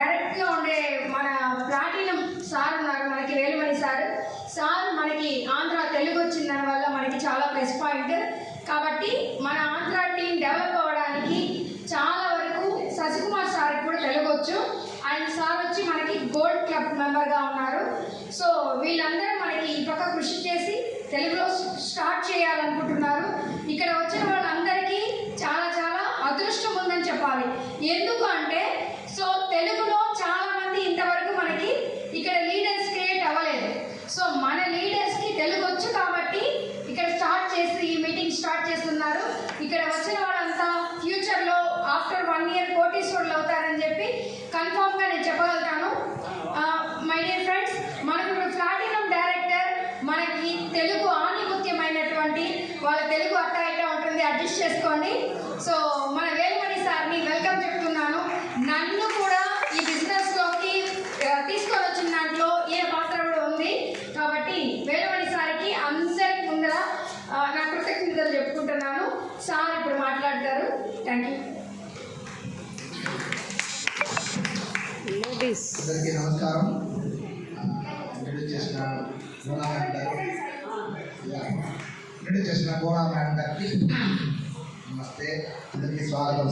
డైరెక్ట్గా ఉండే మన ప్లాటినం సార్ ఉన్నారు, మనకి వేలుమణి సార్. సార్ మనకి ఆంధ్ర తెలుగు వచ్చిన దాని వల్ల మనకి చాలా ప్లస్ పాయింట్. కాబట్టి మన ఆంధ్ర టీం డెవలప్ అవ్వడానికి చాలా వరకు శశికుమార్ సార్ కూడా తెలుగు వచ్చు. ఆయన సార్ వచ్చి మనకి గోల్డ్ క్లబ్ మెంబర్గా ఉన్నారు. సో వీళ్ళందరూ మనకి ఈ పక్క కృషి చేసి తెలుగులో స్టార్ట్ చేయాలనుకుంటున్నారు. ఇక్కడ వచ్చిన వాళ్ళందరికీ చాలా చాలా అదృష్టం ఉందని చెప్పాలి. ఎందుకు అంటే సో తెలుగులో చాలామంది ఇంతవరకు మనకి ఇక్కడ లీడర్స్ క్రియేట్ అవ్వలేదు. సో మన లీడర్స్కి తెలుగు వచ్చు కాబట్టి ఇక్కడ స్టార్ట్ చేసి ఈ మీటింగ్ స్టార్ట్ చేస్తున్నారు. ఇక్కడ వచ్చిన వాళ్ళంతా ఫ్యూచర్లో ఆఫ్టర్ 1 year కోటీశ్వరులు అవుతారని చెప్పి కన్ఫామ్గా నేను చెప్పగలుగుతాను. మై డియర్ ఫ్రెండ్స్, మనకు ఇప్పుడు ప్లాటినం డైరెక్టర్ మనకి తెలుగు ఆనిముత్యమైనటువంటి వాళ్ళ తెలుగు అట్ట ఇట్ట ఉంటుంది, అడ్జస్ట్ చేసుకోండి. సో మన వేలుమణి సార్ని వెల్కమ్ చెప్తున్నాను. నన్ను కూడా ఈ బిజినెస్లోకి తీసుకొని వచ్చిన దాంట్లో ఈయన పాత్ర కూడా ఉంది. కాబట్టి వేలుమణి సార్కి అందరి ముందర నా కృతజ్ఞతలు చెప్పుకుంటున్నాను. సార్ ఇప్పుడు మాట్లాడతారు. Thank you. అందరికీ నమస్కారం. ఇంట్రడ్యూస్ చేసిన గోనా మేడం గారికి నమస్తే. అందరికీ స్వాగతం.